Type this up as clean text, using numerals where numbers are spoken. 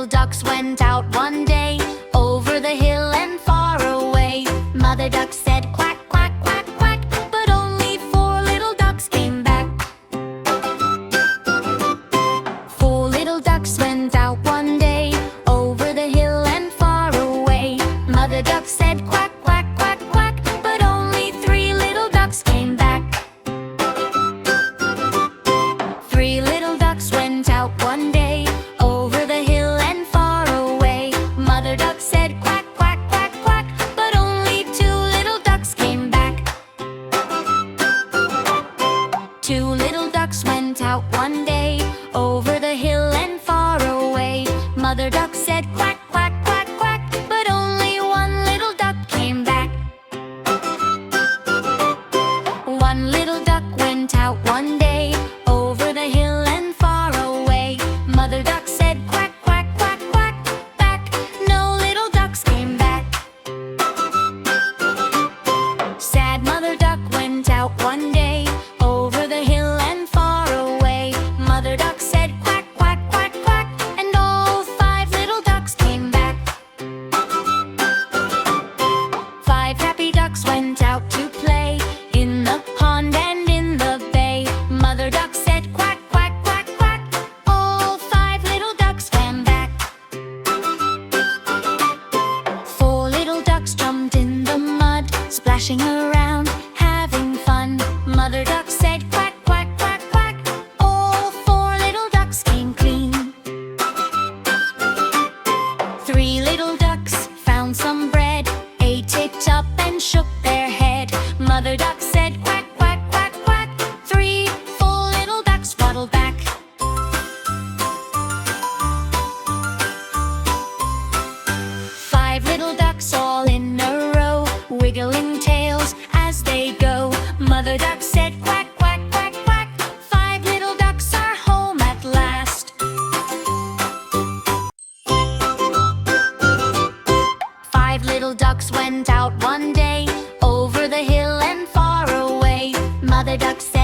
little ducks went out one day, over the hill and far away. Mother duck said quack, quack, quack, quack, but only 4 little ducks came back. 4 little ducks went out one day, over the hill and far away. Mother duck said quack, quack, quack, quack, but only 3 little ducks came back. 3 little ducks went out one day, over the hill and far away. Mother duck said quack, quack, quack, quack, but only 2 little ducks came back. 2 little ducks went out one day, over the hill and far away. Mother duck said quack, quack, quack, quack, but only 1 little duck came back. 1 little duck went out one day, over the hill and far away. Mother duck said quack, quack, quack, quack, back. No little ducks came back. Sad mother duck went out one day, over the hill and far away. Mother duck said quack, quack, quack, quack, and all 5 little ducks came back. 5 happy ducks went out to play, in the pond and in the bay. Mother duck said quack, quack, quack, quack, all 5 little ducks swam back. 4 little ducks jumped in the mud, splashing around, having fun. Mother duck said quack, quack, quack, quack, all 4 little ducks came clean. 3 little ducks found some bread, ate it up and shook their head. Mother duck said quack, quack, quack, quack, 3 full little ducks waddled back. 5 little ducks all in a row, wiggling tails as they go. Mother duck said quack, quack, quack, quack, 5 little ducks are home at last. 5 little ducks went out one day, over the hill and far away. Mother duck said